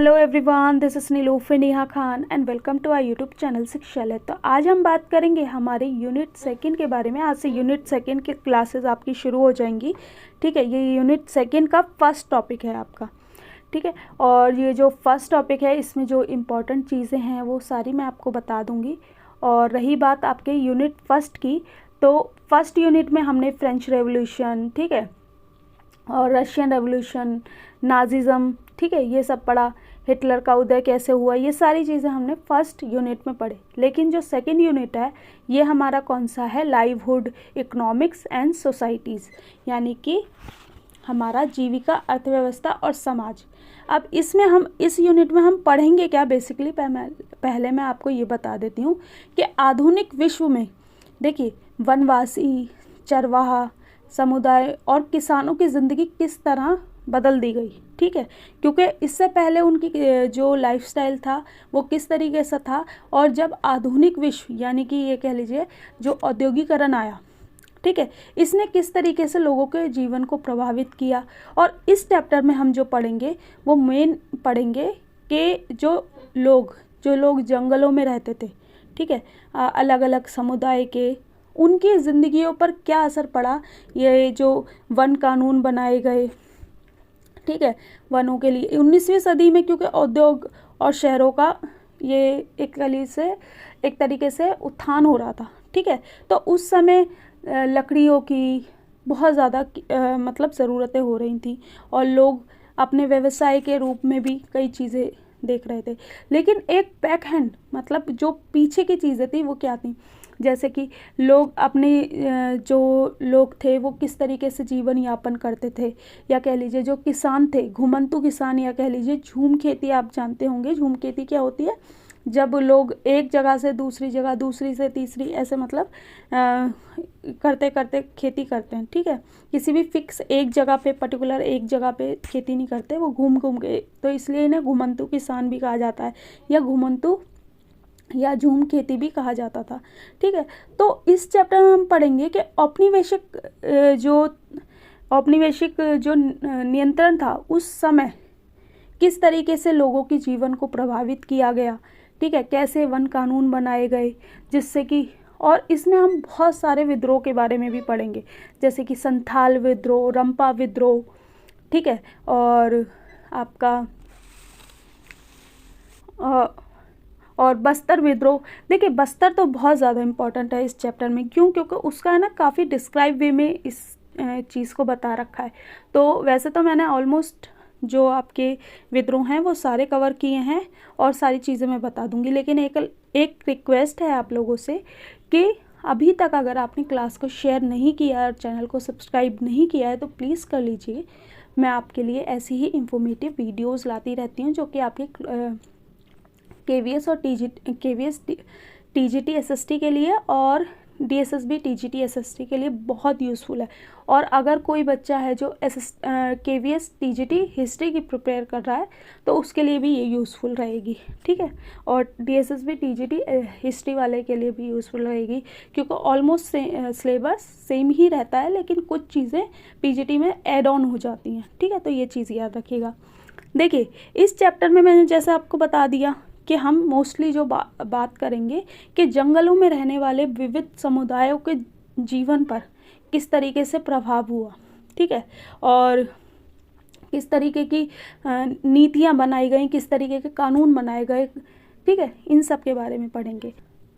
Hello everyone, this is Niloufer Neha Khan and welcome to our YouTube channel Shikshalaya. तो आज हम बात करेंगे हमारे यूनिट सेकंड के बारे में। आज से यूनिट सेकंड की क्लासेस आपकी शुरू हो जाएंगी। ठीक है, ये यूनिट सेकंड का फर्स्ट टॉपिक है आपका। ठीक है, और ये जो फर्स्ट टॉपिक है इसमें जो इम्पोर्टेंट चीज़ें हैं वो सारी मैं आपको बता दूँगी। और रही बात आपके यूनिट फर्स्ट की, तो फर्स्ट यूनिट में हमने फ्रेंच रेवोल्यूशन, ठीक है, और रशियन रेवोल्यूशन, नाजिज़म, ठीक है, ये सब पढ़ा। हिटलर का उदय कैसे हुआ, ये सारी चीज़ें हमने फर्स्ट यूनिट में पढ़ी। लेकिन जो सेकंड यूनिट है ये हमारा कौन सा है? लाइवहुड, इकोनॉमिक्स एंड सोसाइटीज़, यानी कि हमारा जीविका, अर्थव्यवस्था और समाज। अब इसमें हम इस यूनिट में हम पढ़ेंगे क्या बेसिकली, पहले मैं आपको ये बता देती हूँ कि आधुनिक विश्व में देखिए वनवासी, चरवाहा समुदाय और किसानों की ज़िंदगी किस तरह बदल दी गई। ठीक है, क्योंकि इससे पहले उनकी जो लाइफस्टाइल था वो किस तरीके से था, और जब आधुनिक विश्व यानी कि ये कह लीजिए जो औद्योगिकरण आया, ठीक है, इसने किस तरीके से लोगों के जीवन को प्रभावित किया। और इस चैप्टर में हम जो पढ़ेंगे वो मेन पढ़ेंगे कि जो लोग जंगलों में रहते थे, ठीक है, अलग अलग समुदाय के, उनकी ज़िंदगियों पर क्या असर पड़ा। ये जो वन कानून बनाए गए, ठीक है, वनों के लिए 19वीं सदी में, क्योंकि उद्योग और शहरों का ये एक तरीके से उत्थान हो रहा था। ठीक है, तो उस समय लकड़ियों की बहुत ज़्यादा मतलब ज़रूरतें हो रही थी, और लोग अपने व्यवसाय के रूप में भी कई चीज़ें देख रहे थे। लेकिन एक बैक हैंड मतलब जो पीछे की चीज़ें थी वो क्या थी, जैसे कि लोग अपने जो लोग थे वो किस तरीके से जीवन यापन करते थे, या कह लीजिए जो किसान थे, घुमंतू किसान, या कह लीजिए झूम खेती। आप जानते होंगे झूम खेती क्या होती है? जब लोग एक जगह से दूसरी जगह, दूसरी से तीसरी, ऐसे मतलब करते करते खेती करते हैं। ठीक है, किसी भी फिक्स एक जगह पे, पर्टिकुलर एक जगह पे खेती नहीं करते, वो घूम घूम के, तो इसलिए इन्हें घुमंतू किसान भी कहा जाता है, या घुमंतू या झूम खेती भी कहा जाता था। ठीक है, तो इस चैप्टर में हम पढ़ेंगे कि औपनिवेशिक जो नियंत्रण था उस समय किस तरीके से लोगों के जीवन को प्रभावित किया गया। ठीक है, कैसे वन कानून बनाए गए जिससे कि, और इसमें हम बहुत सारे विद्रोह के बारे में भी पढ़ेंगे, जैसे कि संथाल विद्रोह, रंपा विद्रोह, ठीक है, और आपका और बस्तर विद्रोह। देखिए बस्तर तो बहुत ज़्यादा इम्पॉर्टेंट है इस चैप्टर में। क्यों? क्योंकि उसका है ना काफ़ी डिस्क्राइब वे में इस चीज़ को बता रखा है। तो वैसे तो मैंने ऑलमोस्ट जो आपके विद्रोह हैं वो सारे कवर किए हैं, और सारी चीज़ें मैं बता दूंगी। लेकिन एक रिक्वेस्ट है आप लोगों से कि अभी तक अगर आपने क्लास को शेयर नहीं किया और चैनल को सब्सक्राइब नहीं किया है तो प्लीज़ कर लीजिए। मैं आपके लिए ऐसी ही इंफॉर्मेटिव वीडियोज़ लाती रहती हूँ जो कि आपके KVS और KVS TGT SST के लिए और DSSB TGT SST के लिए बहुत यूज़फुल है। और अगर कोई बच्चा है जो KVS TGT हिस्ट्री की प्रिपेयर कर रहा है तो उसके लिए भी ये यूज़फुल रहेगी। ठीक है, और DSSB TGT हिस्ट्री वाले के लिए भी यूज़फुल रहेगी, क्योंकि ऑलमोस्ट सिलेबस सेम ही रहता है, लेकिन कुछ चीज़ें PGT में ऐड ऑन हो जाती हैं। ठीक है, तो ये चीज़ याद रखिएगा। देखिए इस चैप्टर में मैंने जैसे आपको बता दिया कि हम मोस्टली जो बात करेंगे कि जंगलों में रहने वाले विविध समुदायों के जीवन पर किस तरीके से प्रभाव हुआ। ठीक है, और किस तरीके की नीतियां बनाई गई, किस तरीके के कानून बनाए गए। ठीक है, इन सब के बारे में पढ़ेंगे।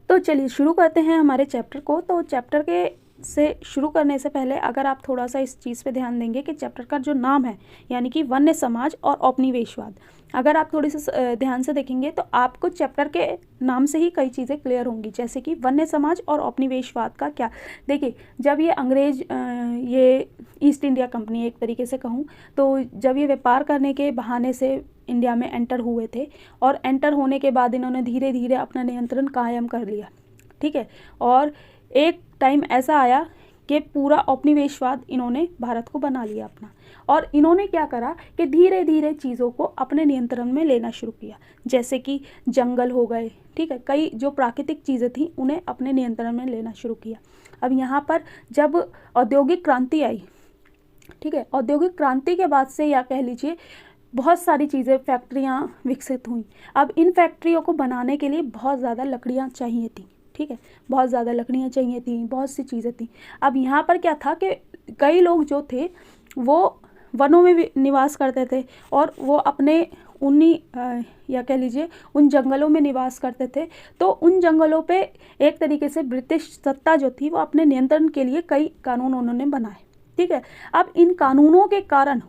तो चलिए शुरू करते हैं हमारे चैप्टर को। तो चैप्टर के से शुरू करने से पहले अगर आप थोड़ा सा इस चीज़ पे ध्यान देंगे कि चैप्टर का जो नाम है यानी कि वन्य समाज और औपनिवेशवाद, अगर आप थोड़ी सी ध्यान से देखेंगे तो आपको चैप्टर के नाम से ही कई चीज़ें क्लियर होंगी, जैसे कि वन्य समाज और औपनिवेशवाद का क्या। देखिए जब ये अंग्रेज ये ईस्ट इंडिया कंपनी एक तरीके से कहूँ तो जब ये व्यापार करने के बहाने से इंडिया में एंटर हुए थे, और एंटर होने के बाद इन्होंने धीरे धीरे अपना नियंत्रण कायम कर लिया। ठीक है, और एक टाइम ऐसा आया कि पूरा औपनिवेशवाद इन्होंने भारत को बना लिया अपना, और इन्होंने क्या करा कि धीरे धीरे चीज़ों को अपने नियंत्रण में लेना शुरू किया, जैसे कि जंगल हो गए। ठीक है, कई जो प्राकृतिक चीज़ें थी उन्हें अपने नियंत्रण में लेना शुरू किया। अब यहाँ पर जब औद्योगिक क्रांति आई, ठीक है, औद्योगिक क्रांति के बाद से या कह लीजिए बहुत सारी चीज़ें, फैक्ट्रियाँ विकसित हुई। अब इन फैक्ट्रियों को बनाने के लिए बहुत ज़्यादा लकड़ियाँ चाहिए थी, ठीक है, बहुत ज़्यादा लकड़ियाँ चाहिए थी, बहुत सी चीज़ें थी। अब यहाँ पर क्या था कि कई लोग जो थे वो वनों में भी निवास करते थे और वो अपने उन्हीं या कह लीजिए उन जंगलों में निवास करते थे। तो उन जंगलों पे एक तरीके से ब्रिटिश सत्ता जो थी वो अपने नियंत्रण के लिए कई कानून उन्होंने बनाए, ठीक है। अब इन कानूनों के कारण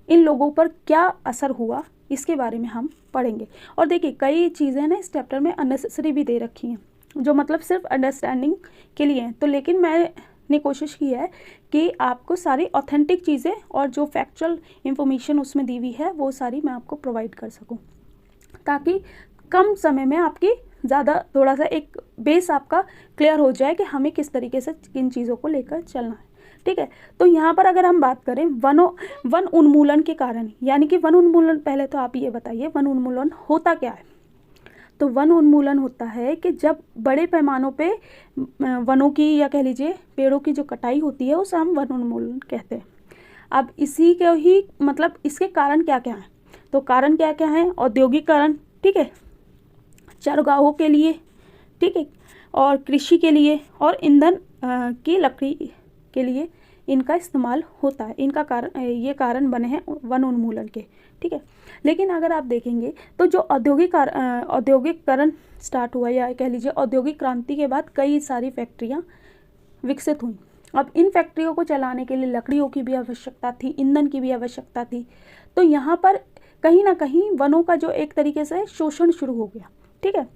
इन लोगों पर क्या असर हुआ इसके बारे में हम पढ़ेंगे। और देखिए कई चीज़ें ना इस चैप्टर में अननेसेसरी भी दे रखी हैं, जो मतलब सिर्फ अंडरस्टैंडिंग के लिए हैं। तो लेकिन मैंने कोशिश की है कि आपको सारी ऑथेंटिक चीज़ें और जो फैक्चुअल इंफॉर्मेशन उसमें दी हुई है वो सारी मैं आपको प्रोवाइड कर सकूं, ताकि कम समय में आपकी ज़्यादा थोड़ा सा एक बेस आपका क्लियर हो जाए कि हमें किस तरीके से किन चीज़ों को लेकर चलना है, ठीक है। तो यहाँ पर अगर हम बात करें वन उन्मूलन के कारण, यानी कि वन उन्मूलन, पहले तो आप ये बताइए वन उन्मूलन होता क्या है। तो वन उन्मूलन होता है कि जब बड़े पैमानों पे वनों की या कह लीजिए पेड़ों की जो कटाई होती है उसे हम वन उन्मूलन कहते हैं। अब इसी के ही मतलब इसके कारण क्या क्या हैं, तो कारण क्या क्या हैं, औद्योगिकरण, ठीक है, चरगाहों के लिए, ठीक है, और कृषि के लिए और ईंधन की लकड़ी के लिए इनका इस्तेमाल होता है। इनका कारण ये कारण बने हैं वन उन्मूलन के, ठीक है। लेकिन अगर आप देखेंगे तो जो औद्योगिकरण स्टार्ट हुआ या कह लीजिए औद्योगिक क्रांति के बाद कई सारी फैक्ट्रियाँ विकसित हुई। अब इन फैक्ट्रियों को चलाने के लिए लकड़ियों की भी आवश्यकता थी, ईंधन की भी आवश्यकता थी। तो यहाँ पर कहीं ना कहीं वनों का जो एक तरीके से शोषण शुरू हो गया, ठीक है।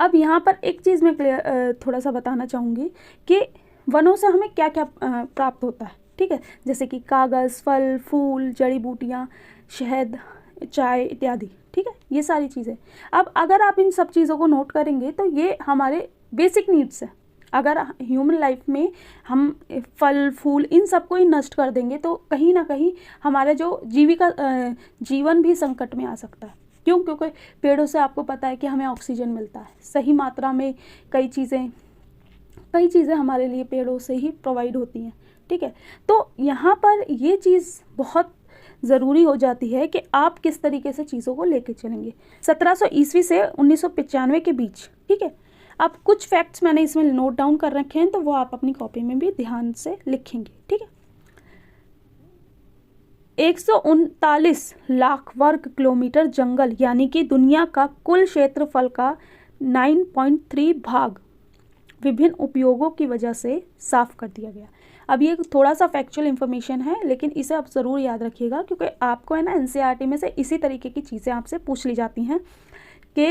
अब यहाँ पर एक चीज़ मैं थोड़ा सा बताना चाहूँगी कि वनों से हमें क्या क्या प्राप्त होता है, ठीक है, जैसे कि कागज़, फल, फूल, जड़ी बूटियाँ, शहद, चाय इत्यादि, ठीक है, ये सारी चीज़ें। अब अगर आप इन सब चीज़ों को नोट करेंगे तो ये हमारे बेसिक नीड्स हैं। अगर ह्यूमन लाइफ में हम फल फूल इन सबको ही नष्ट कर देंगे तो कहीं ना कहीं हमारा जो जीवन भी संकट में आ सकता है। क्यों? क्योंकि पेड़ों से आपको पता है कि हमें ऑक्सीजन मिलता है सही मात्रा में, कई चीज़ें हमारे लिए पेड़ों से ही प्रोवाइड होती हैं, ठीक है। तो यहाँ पर ये चीज़ बहुत ज़रूरी हो जाती है कि आप किस तरीके से चीज़ों को लेके चलेंगे। 1700 ईस्वी से 1995 के बीच, ठीक है। अब कुछ फैक्ट्स मैंने इसमें नोट डाउन कर रखे हैं तो वो आप अपनी कॉपी में भी ध्यान से लिखेंगे, ठीक है। 139 लाख वर्ग किलोमीटर जंगल यानी कि दुनिया का कुल क्षेत्रफल का 9.3 भाग विभिन्न उपयोगों की वजह से साफ कर दिया गया। अब ये थोड़ा सा फैक्चुअल इन्फॉर्मेशन है लेकिन इसे आप ज़रूर याद रखिएगा, क्योंकि आपको है ना एनसीईआरटी में से इसी तरीके की चीज़ें आपसे पूछ ली जाती हैं कि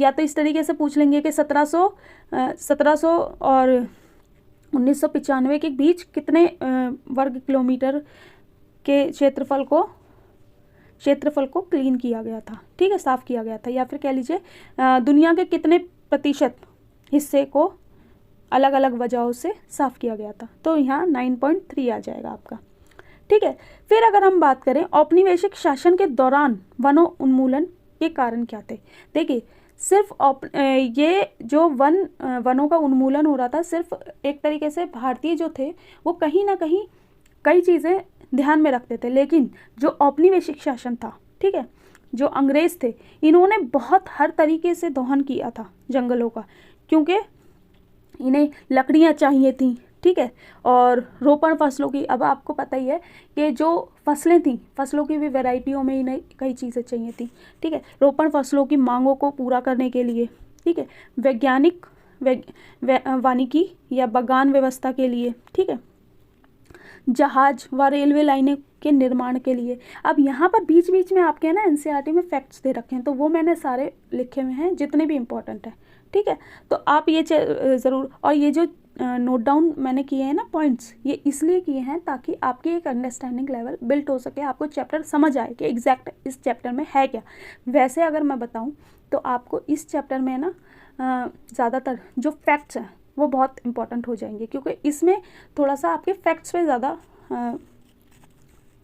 या तो इस तरीके से पूछ लेंगे कि 1700 और 1995 के बीच कितने वर्ग किलोमीटर के क्षेत्रफल को क्लीन किया गया था, ठीक है, साफ़ किया गया था, या फिर कह लीजिए दुनिया के कितने प्रतिशत हिस्से को अलग अलग वजहों से साफ़ किया गया था। तो यहाँ 9.3 आ जाएगा आपका, ठीक है। फिर अगर हम बात करें औपनिवेशिक शासन के दौरान वनों उन्मूलन के कारण क्या थे। देखिए सिर्फ ये जो वनों का उन्मूलन हो रहा था, सिर्फ एक तरीके से भारतीय जो थे वो कहीं ना कहीं कई चीज़ें ध्यान में रखते थे, लेकिन जो औपनिवेशिक शासन था, ठीक है, जो अंग्रेज़ थे, इन्होंने बहुत हर तरीके से दोहन किया था जंगलों का, क्योंकि इन्हें लकड़ियाँ चाहिए थी, ठीक है, और रोपण फसलों की, अब आपको पता ही है कि जो फसलें थीं, फसलों की भी वैरायटियों में इन्हें कई चीज़ें चाहिए थी, ठीक है, रोपण फसलों की मांगों को पूरा करने के लिए, ठीक है, वैज्ञानिक वानिकी या बागान व्यवस्था के लिए, ठीक है, जहाज व रेलवे लाइनें के निर्माण के लिए। अब यहाँ पर बीच बीच में आपके ना एनसीईआरटी में फैक्ट्स दे रखे हैं, तो वो मैंने सारे लिखे हुए हैं जितने भी इम्पोर्टेंट हैं, ठीक है। तो आप ये ज़रूर, और ये जो नोट डाउन मैंने किए हैं ना पॉइंट्स, ये इसलिए किए हैं ताकि आपकी एक अंडरस्टैंडिंग लेवल बिल्ट हो सके, आपको चैप्टर समझ आए कि एग्जैक्ट इस चैप्टर में है क्या। वैसे अगर मैं बताऊँ तो आपको इस चैप्टर में ना ज़्यादातर जो फैक्ट्स हैं वो बहुत इंपॉर्टेंट हो जाएंगे, क्योंकि इसमें थोड़ा सा आपके फैक्ट्स पे ज़्यादा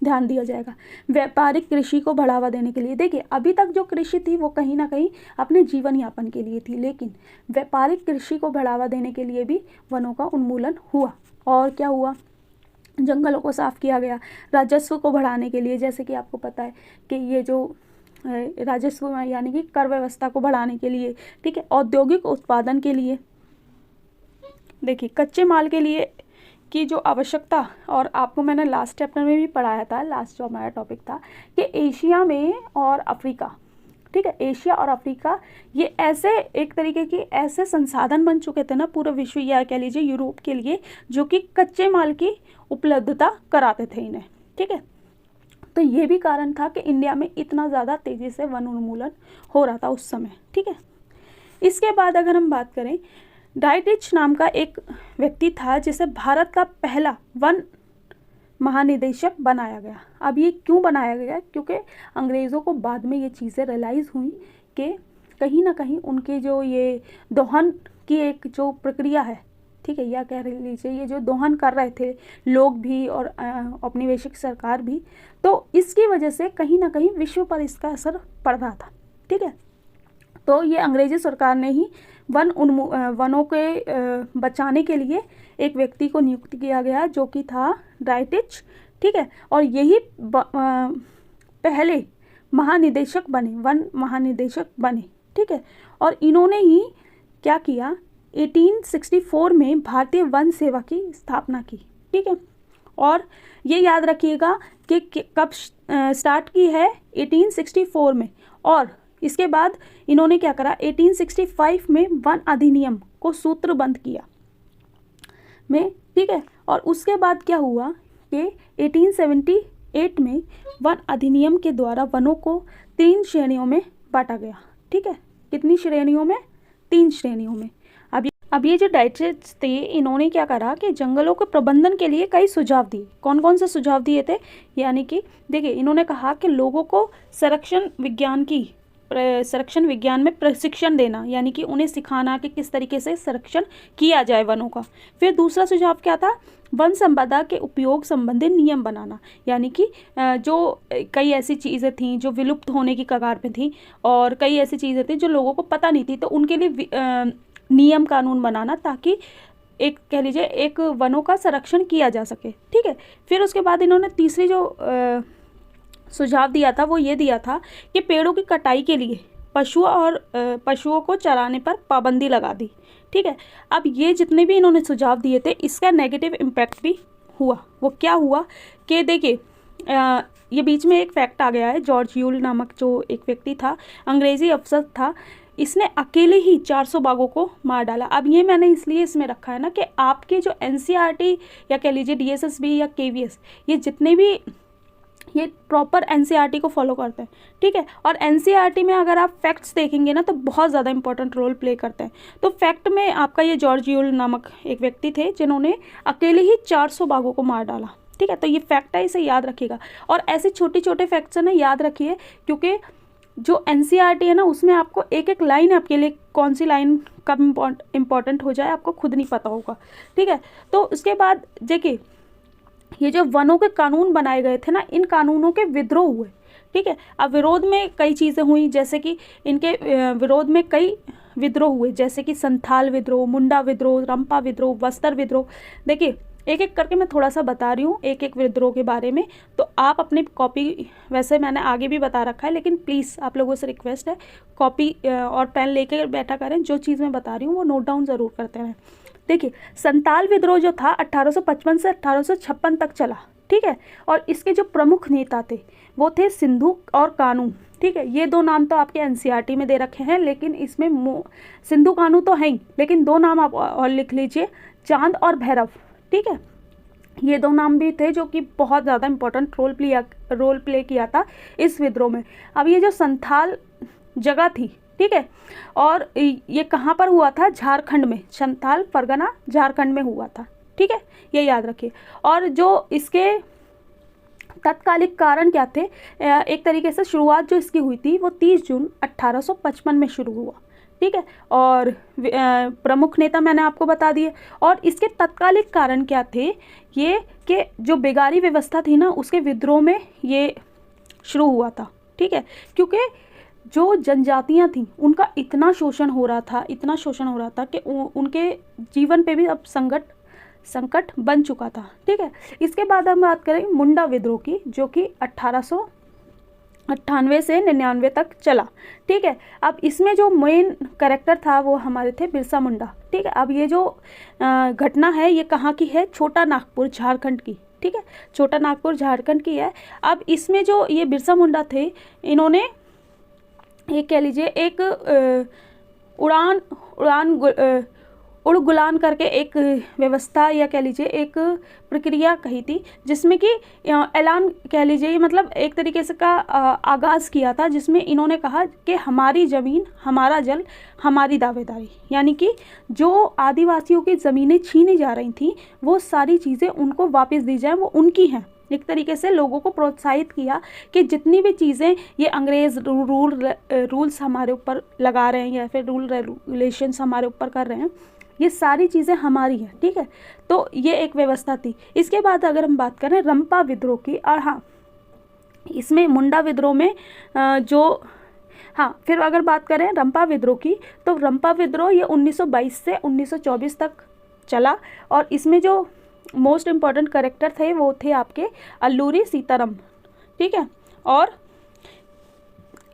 ध्यान दिया जाएगा। व्यापारिक कृषि को बढ़ावा देने के लिए, देखिए अभी तक जो कृषि थी वो कहीं ना कहीं अपने जीवन यापन के लिए थी, लेकिन व्यापारिक कृषि को बढ़ावा देने के लिए भी वनों का उन्मूलन हुआ। और क्या हुआ, जंगलों को साफ़ किया गया, राजस्व को बढ़ाने के लिए, जैसे कि आपको पता है कि ये जो राजस्व यानी कि कर व्यवस्था को बढ़ाने के लिए, ठीक है, औद्योगिक उत्पादन के लिए, देखिए कच्चे माल के लिए की जो आवश्यकता, और आपको मैंने लास्ट चैप्टर में भी पढ़ाया था, लास्ट जो हमारा टॉपिक था कि एशिया में और अफ्रीका, ठीक है, एशिया और अफ्रीका ये ऐसे एक तरीके की ऐसे संसाधन बन चुके थे ना पूरे विश्व या कह लीजिए यूरोप के लिए, जो कि कच्चे माल की उपलब्धता कराते थे इन्हें, ठीक है। तो ये भी कारण था कि इंडिया में इतना ज़्यादा तेज़ी से वन उन्मूलन हो रहा था उस समय, ठीक है। इसके बाद अगर हम बात करें, डाइटरिच नाम का एक व्यक्ति था जिसे भारत का पहला वन महानिदेशक बनाया गया। अब ये क्यों बनाया गया? क्योंकि अंग्रेज़ों को बाद में ये चीज़ें रियलाइज़ हुई कि कहीं ना कहीं उनके जो ये दोहन की एक जो प्रक्रिया है, ठीक है, या कह लीजिए ये जो दोहन कर रहे थे लोग भी और औपनिवेशिक सरकार भी, तो इसकी वजह से कहीं ना कहीं विश्व पर इसका असर पड़ रहा था, ठीक है। तो ये अंग्रेजी सरकार ने ही वनों के बचाने के लिए एक व्यक्ति को नियुक्त किया गया जो कि था डाइटरिच, ठीक है। और यही पहले महानिदेशक बने, वन महानिदेशक बने, ठीक है। और इन्होंने ही क्या किया, 1864 में भारतीय वन सेवा की स्थापना की, ठीक है। और ये याद रखिएगा कि कब स्टार्ट की है, 1864 में, और इसके बाद इन्होंने क्या करा, 1865 में वन अधिनियम को सूत्रबद्ध किया में, ठीक है। और उसके बाद क्या हुआ कि 1878 में वन अधिनियम के द्वारा वनों को 3 श्रेणियों में बांटा गया, ठीक है। कितनी श्रेणियों में? 3 श्रेणियों में। अब ये जो डाइटरिच थे, इन्होंने क्या करा कि जंगलों के प्रबंधन के लिए कई सुझाव दिए। कौन कौन से सुझाव दिए थे? यानी कि देखिए, इन्होंने कहा कि लोगों को संरक्षण विज्ञान में प्रशिक्षण देना, यानी कि उन्हें सिखाना कि किस तरीके से संरक्षण किया जाए वनों का। फिर दूसरा सुझाव क्या था? वन संपदा के उपयोग संबंधी नियम बनाना, यानी कि जो कई ऐसी चीज़ें थीं जो विलुप्त होने की कगार पे थीं, और कई ऐसी चीज़ें थीं जो लोगों को पता नहीं थी, तो उनके लिए नियम कानून बनाना, ताकि एक कह लीजिए एक वनों का संरक्षण किया जा सके, ठीक है। फिर उसके बाद इन्होंने तीसरी जो सुझाव दिया था वो ये दिया था कि पेड़ों की कटाई के लिए पशुओं को चराने पर पाबंदी लगा दी, ठीक है। अब ये जितने भी इन्होंने सुझाव दिए थे, इसका नेगेटिव इम्पैक्ट भी हुआ। वो क्या हुआ कि देखिए, ये बीच में एक फैक्ट आ गया है, जॉर्ज यूल नामक जो एक व्यक्ति था, अंग्रेज़ी अफसर था, इसने अकेले ही 400 बाघों को मार डाला। अब ये मैंने इसलिए इसमें रखा है ना कि आपके जो NCERT या कह लीजिए DSSB या KVS, ये जितने भी ये प्रॉपर NCERT को फॉलो करते हैं, ठीक है। और NCERT में अगर आप फैक्ट्स देखेंगे ना तो बहुत ज़्यादा इंपॉर्टेंट रोल प्ले करते हैं। तो फैक्ट में आपका ये जॉर्ज यूल नामक एक व्यक्ति थे जिन्होंने अकेले ही 400 बाघों को मार डाला, ठीक है। तो ये फैक्ट है, इसे याद रखिएगा। और ऐसे छोटे छोटे फैक्ट्स है ना, याद रखिए, क्योंकि जो NCERT है ना, उसमें आपको एक एक लाइन, आपके लिए कौन सी लाइन कब इम्पॉर्टेंट हो जाए आपको खुद नहीं पता होगा, ठीक है। तो उसके बाद देखिए, ये जो वनों के कानून बनाए गए थे ना, इन कानूनों के विद्रोह हुए, ठीक है। अब विरोध में कई चीज़ें हुई, जैसे कि इनके विरोध में कई विद्रोह हुए, जैसे कि संथाल विद्रोह, मुंडा विद्रोह, रंपा विद्रोह, बस्तर विद्रोह। देखिए, एक एक करके मैं थोड़ा सा बता रही हूँ एक एक विद्रोह के बारे में, तो आप अपनी कॉपी, वैसे मैंने आगे भी बता रखा है, लेकिन प्लीज़ आप लोगों से रिक्वेस्ट है, कॉपी और पेन लेकर बैठा करें, जो चीज़ मैं बता रही हूँ वो नोट डाउन ज़रूर करते रहें। देखिए, संताल विद्रोह जो था 1855 से 1856 तक चला, ठीक है। और इसके जो प्रमुख नेता थे वो थे सिंधु और कानू, ठीक है। ये 2 नाम तो आपके NCERT में दे रखे हैं, लेकिन इसमें सिंधु कानू तो है ही, लेकिन 2 नाम आप और लिख लीजिए, चांद और भैरव, ठीक है। ये 2 नाम भी थे जो कि बहुत ज़्यादा इंपॉर्टेंट रोल प्ले किया था इस विद्रोह में। अब ये जो संथाल जगह थी, ठीक है, और ये कहाँ पर हुआ था? झारखंड में, संथाल परगना झारखंड में हुआ था, ठीक है, ये याद रखिए। और जो इसके तत्कालिक कारण क्या थे? एक तरीके से शुरुआत जो इसकी हुई थी वो 30 जून 1855 में शुरू हुआ, ठीक है। और प्रमुख नेता मैंने आपको बता दिए। और इसके तत्कालिक कारण क्या थे? ये कि जो बेगारी व्यवस्था थी ना, उसके विद्रोह में ये शुरू हुआ था, ठीक है। क्योंकि जो जनजातियां थीं उनका इतना शोषण हो रहा था कि उनके जीवन पे भी अब संकट संकट बन चुका था। ठीक है, इसके बाद हम बात करें मुंडा विद्रोह की, जो कि 1898 से 99 तक चला। ठीक है, अब इसमें जो मेन कैरेक्टर था वो हमारे थे बिरसा मुंडा। ठीक है, अब ये जो घटना है ये कहाँ की है, छोटा नागपुर झारखंड की। ठीक है, छोटा नागपुर झारखंड की है। अब इसमें जो ये बिरसा मुंडा थे, इन्होंने ये कह लीजिए एक उड़गुलान करके एक व्यवस्था या कह लीजिए एक प्रक्रिया कही थी, जिसमें कि ऐलान कह लीजिए, मतलब एक तरीके से का आगाज़ किया था, जिसमें इन्होंने कहा कि हमारी ज़मीन, हमारा जल, हमारी दावेदारी, यानी कि जो आदिवासियों की ज़मीनें छीनी जा रही थी वो सारी चीज़ें उनको वापस दी जाएं, वो उनकी हैं। एक तरीके से लोगों को प्रोत्साहित किया कि जितनी भी चीज़ें ये अंग्रेज़ रूल्स हमारे ऊपर लगा रहे हैं या फिर रूल रेगुलेशंस हमारे ऊपर कर रहे हैं, ये सारी चीज़ें हमारी हैं। ठीक है, तो ये एक व्यवस्था थी। इसके बाद अगर हम बात करें रंपा विद्रोह की, और हाँ इसमें मुंडा विद्रोह में फिर अगर बात करें रंपा विद्रोह की, तो रंपा विद्रोह ये 1922 से 1924 तक चला, और इसमें जो मोस्ट इम्पॉर्टेंट कैरेक्टर थे वो थे आपके अल्लूरी सीताराम। ठीक है, और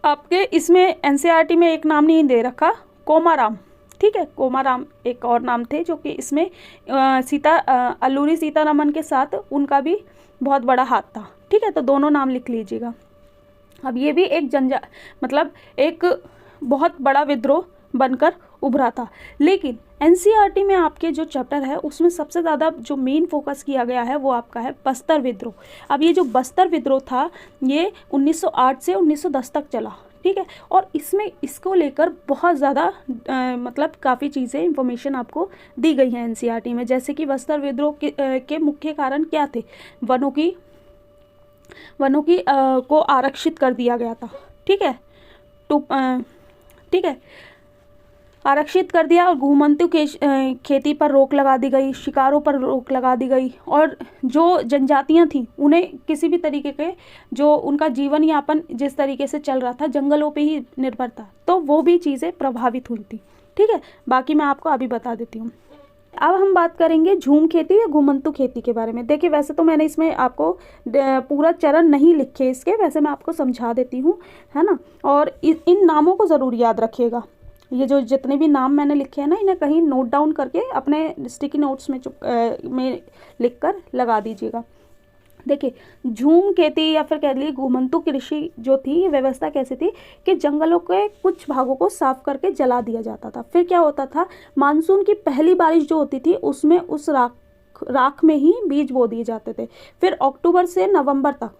आपके इसमें एनसीईआरटी में एक नाम नहीं दे रखा, कोमाराम। ठीक है, कोमाराम एक और नाम थे, जो कि इसमें अल्लूरी सीतारामन के साथ उनका भी बहुत बड़ा हाथ था। ठीक है, तो दोनों नाम लिख लीजिएगा। अब ये भी एक मतलब एक बहुत बड़ा विद्रोह बनकर उभरा था। लेकिन एनसीईआरटी में आपके जो चैप्टर है उसमें सबसे ज़्यादा जो मेन फोकस किया गया है वो आपका है बस्तर विद्रोह। अब ये जो बस्तर विद्रोह था ये 1908 से 1910 तक चला। ठीक है, और इसमें इसको लेकर बहुत ज़्यादा मतलब काफ़ी चीज़ें इंफॉर्मेशन आपको दी गई हैं एनसीईआरटी में, जैसे कि बस्तर विद्रोह के मुख्य कारण क्या थे। वनों की को आरक्षित कर दिया गया था। ठीक है, ठीक है, आरक्षित कर दिया, और घुमंतु खेती पर रोक लगा दी गई, शिकारों पर रोक लगा दी गई, और जो जनजातियां थीं उन्हें किसी भी तरीके के जो उनका जीवन यापन जिस तरीके से चल रहा था जंगलों पे ही निर्भर था, तो वो भी चीज़ें प्रभावित हुई थी। ठीक है, बाकी मैं आपको अभी बता देती हूँ। अब हम बात करेंगे झूम खेती या घुमंतु खेती के बारे में। देखिए, वैसे तो मैंने इसमें आपको पूरा चरण नहीं लिखे इसके, वैसे मैं आपको समझा देती हूँ, है ना। और इन नामों को ज़रूर याद रखिएगा। ये जो जितने भी नाम मैंने लिखे हैं ना, इन्हें कहीं नोट डाउन करके अपने स्टिकी नोट्स में लिख कर लगा दीजिएगा। देखिए, झूम खेती या फिर कह लीजिए घुमंतु कृषि जो थी, ये व्यवस्था कैसी थी कि जंगलों के कुछ भागों को साफ करके जला दिया जाता था। फिर क्या होता था, मानसून की पहली बारिश जो होती थी उसमें उस राख में ही बीज बो दिए जाते थे। फिर अक्टूबर से नवंबर तक,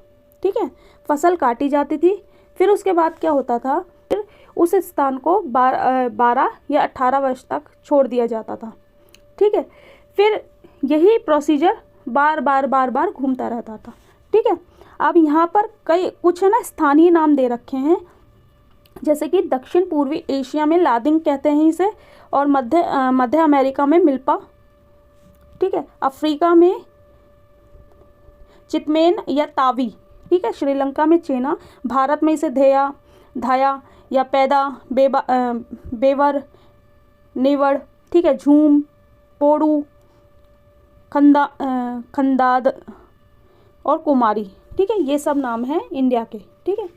ठीक है, फसल काटी जाती थी। फिर उसके बाद क्या होता था, फिर उस स्थान को 12 या 18 वर्ष तक छोड़ दिया जाता था। ठीक है, फिर यही प्रोसीजर बार बार घूमता रहता था। ठीक है, अब यहाँ पर कुछ है ना स्थानीय नाम दे रखे हैं, जैसे कि दक्षिण पूर्वी एशिया में लादिंग कहते हैं इसे, और मध्य अमेरिका में मिल्पा। ठीक है, अफ्रीका में चितमेन या तावी। ठीक है, श्रीलंका में चेना, भारत में इसे धाया या पैदा, बेवर, नेवड़। ठीक है, झूम, पोड़ू, खंदाद और कुमारी। ठीक है, ये सब नाम हैं इंडिया के। ठीक है,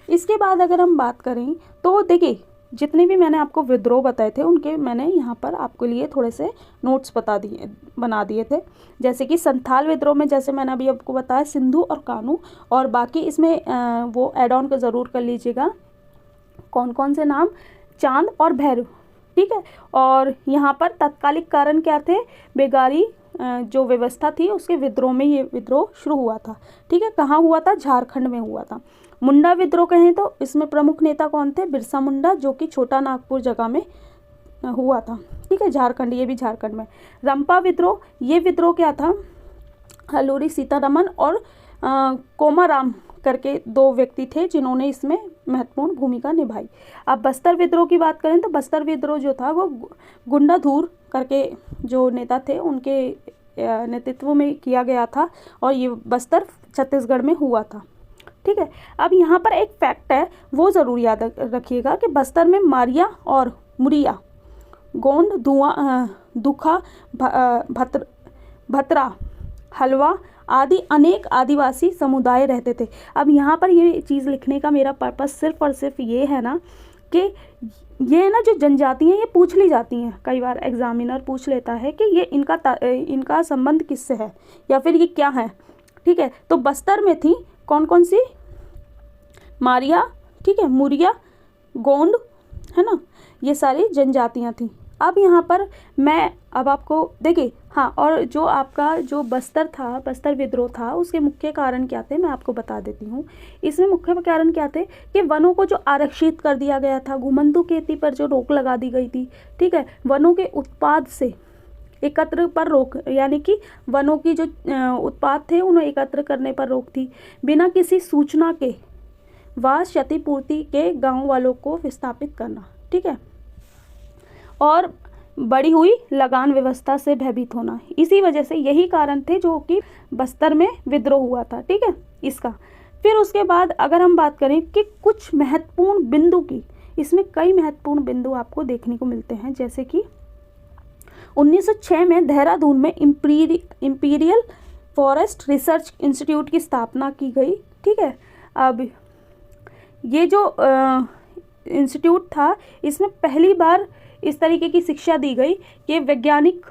इसके बाद अगर हम बात करें तो देखिए, जितने भी मैंने आपको विद्रोह बताए थे उनके मैंने यहाँ पर आपके लिए थोड़े से नोट्स बना दिए थे। जैसे कि संथाल विद्रोह में, जैसे मैंने अभी आपको बताया, सिंधु और कानू, और बाकी इसमें वो एड ऑन को ज़रूर कर लीजिएगा, कौन कौन से नाम, चांद और भैरव। ठीक है, और यहाँ पर तत्कालिक कारण क्या थे, बेगारी जो व्यवस्था थी उसके विद्रोह में ये विद्रोह शुरू हुआ था। ठीक है, कहाँ हुआ था, झारखंड में हुआ था। मुंडा विद्रोह कहें तो इसमें प्रमुख नेता कौन थे, बिरसा मुंडा, जो कि छोटा नागपुर जगह में हुआ था। ठीक है, झारखंड, ये भी झारखंड में। रंपा विद्रोह, ये विद्रोह क्या था, अल्लूरी सीतारमन और कोमाराम करके दो व्यक्ति थे जिन्होंने इसमें महत्वपूर्ण भूमिका निभाई। अब बस्तर विद्रोह की बात करें तो बस्तर विद्रोह जो था वो गुंडाधुर करके जो नेता थे उनके नेतृत्व में किया गया था, और ये बस्तर छत्तीसगढ़ में हुआ था। ठीक है, अब यहाँ पर एक फैक्ट है वो ज़रूर याद रखिएगा कि बस्तर में मारिया और मुरिया, गोंड, दुखा, भतरा, हलवा आदि अनेक आदिवासी समुदाय रहते थे। अब यहाँ पर ये चीज़ लिखने का मेरा पर्पस सिर्फ और सिर्फ ये है ना कि ये ना जो जनजातियाँ ये पूछ ली जाती हैं, कई बार एग्जामिनर पूछ लेता है कि ये इनका संबंध किससे है या फिर ये क्या है। ठीक है, तो बस्तर में थी कौन कौन सी, मारिया, ठीक है, मुरिया, गोंड, है ना, ये सारी जनजातियाँ थीं। अब यहाँ पर मैं अब आपको देखिए, हाँ, और जो आपका जो बस्तर था, बस्तर विद्रोह था, उसके मुख्य कारण क्या थे मैं आपको बता देती हूँ। इसमें मुख्य कारण क्या थे कि वनों को जो आरक्षित कर दिया गया था, घुमंतू खेती पर जो रोक लगा दी गई थी, ठीक है, वनों के उत्पाद से एकत्र पर रोक, यानी कि वनों की जो उत्पाद थे उन्हें एकत्र करने पर रोक थी, बिना किसी सूचना के व क्षतिपूर्ति के गाँव वालों को विस्थापित करना, ठीक है, और बढ़ी हुई लगान व्यवस्था से भयभीत होना। इसी वजह से यही कारण थे जो कि बस्तर में विद्रोह हुआ था, ठीक है, इसका। फिर उसके बाद अगर हम बात करें कि कुछ महत्वपूर्ण बिंदु की, इसमें कई महत्वपूर्ण बिंदु आपको देखने को मिलते हैं, जैसे कि 1906 में देहरादून में इंपीरियल फॉरेस्ट रिसर्च इंस्टीट्यूट की स्थापना की गई, ठीक है। अब ये जो इंस्टीट्यूट था, इसमें पहली बार इस तरीके की शिक्षा दी गई कि वैज्ञानिक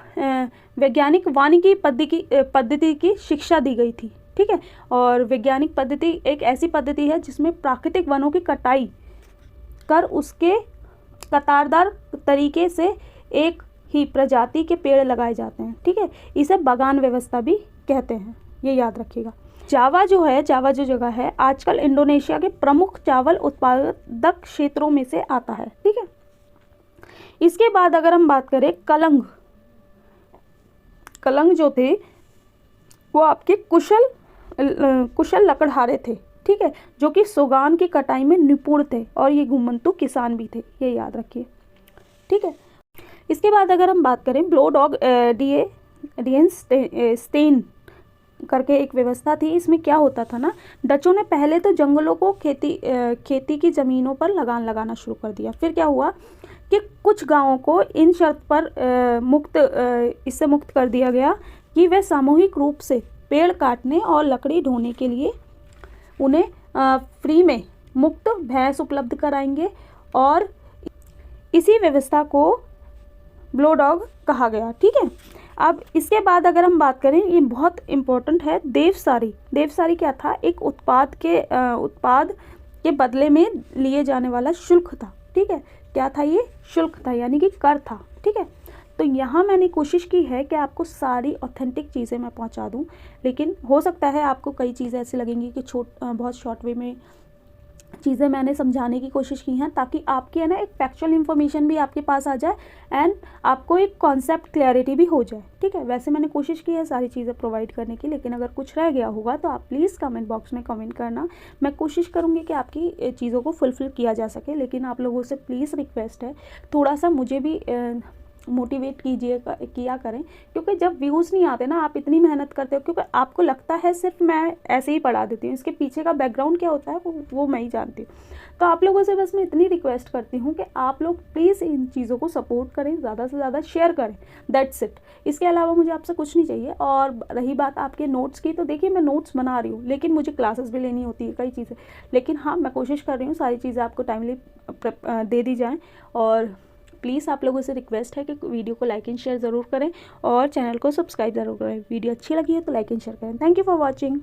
वानिकी पद्धति की शिक्षा दी गई थी, ठीक है। और वैज्ञानिक पद्धति एक ऐसी पद्धति है जिसमें प्राकृतिक वनों की कटाई कर उसके कतारदार तरीके से एक ही प्रजाति के पेड़ लगाए जाते हैं, ठीक है। इसे बागान व्यवस्था भी कहते हैं, ये याद रखिएगा। जावा जो जगह है आजकल इंडोनेशिया के प्रमुख चावल उत्पादक क्षेत्रों में से आता है, ठीक है। इसके बाद अगर हम बात करें कलंग जो थे वो आपके कुशल लकड़हारे थे, ठीक है, जो कि सोगान की कटाई में निपुण थे और ये घुमंतू किसान भी थे, ये याद रखिए, ठीक है। इसके बाद अगर हम बात करें ब्लो डॉग स्टेन करके एक व्यवस्था थी। इसमें क्या होता था ना, डचों ने पहले तो जंगलों को खेती की ज़मीनों पर लगान लगाना शुरू कर दिया। फिर क्या हुआ कि कुछ गांवों को इन शर्त पर इससे मुक्त कर दिया गया कि वे सामूहिक रूप से पेड़ काटने और लकड़ी ढोने के लिए उन्हें फ्री में मुक्त भैंस उपलब्ध कराएंगे, और इसी व्यवस्था को ब्लो डॉग कहा गया, ठीक है। अब इसके बाद अगर हम बात करें, ये बहुत इम्पोर्टेंट है, देवसारी क्या था, एक उत्पाद के बदले में लिए जाने वाला शुल्क था, ठीक है। क्या था ये, शुल्क था, यानी कि कर था, ठीक है। तो यहाँ मैंने कोशिश की है कि आपको सारी ऑथेंटिक चीज़ें मैं पहुँचा दूँ, लेकिन हो सकता है आपको कई चीज़ें ऐसी लगेंगी कि बहुत शॉर्ट वे में चीज़ें मैंने समझाने की कोशिश की हैं, ताकि आपकी है ना एक फैक्चुअल इन्फॉर्मेशन भी आपके पास आ जाए एंड आपको एक कॉन्सेप्ट क्लैरिटी भी हो जाए, ठीक है। वैसे मैंने कोशिश की है सारी चीज़ें प्रोवाइड करने की, लेकिन अगर कुछ रह गया होगा तो आप प्लीज़ कमेंट बॉक्स में कमेंट करना। मैं कोशिश करूँगी कि आपकी चीज़ों को फुलफ़िल किया जा सके, लेकिन आप लोगों से प्लीज़ रिक्वेस्ट है, थोड़ा सा मुझे भी मोटिवेट किया करें, क्योंकि जब व्यूज़ नहीं आते ना, आप इतनी मेहनत करते हो, क्योंकि आपको लगता है सिर्फ मैं ऐसे ही पढ़ा देती हूँ, इसके पीछे का बैकग्राउंड क्या होता है वो मैं ही जानती हूँ। तो आप लोगों से बस मैं इतनी रिक्वेस्ट करती हूँ कि आप लोग प्लीज़ इन चीज़ों को सपोर्ट करें, ज़्यादा से ज़्यादा शेयर करें, दैट्स इट। इसके अलावा मुझे आपसे कुछ नहीं चाहिए। और रही बात आपके नोट्स की, तो देखिए मैं नोट्स बना रही हूँ, लेकिन मुझे क्लासेस भी लेनी होती है, कई चीज़ें, लेकिन हाँ मैं कोशिश कर रही हूँ सारी चीज़ें आपको टाइमली दे दी जाएँ। और प्लीज़ आप लोगों से रिक्वेस्ट है कि वीडियो को लाइक एंड शेयर ज़रूर करें और चैनल को सब्सक्राइब ज़रूर करें। वीडियो अच्छी लगी है तो लाइक एंड शेयर करें। Thank you for watching.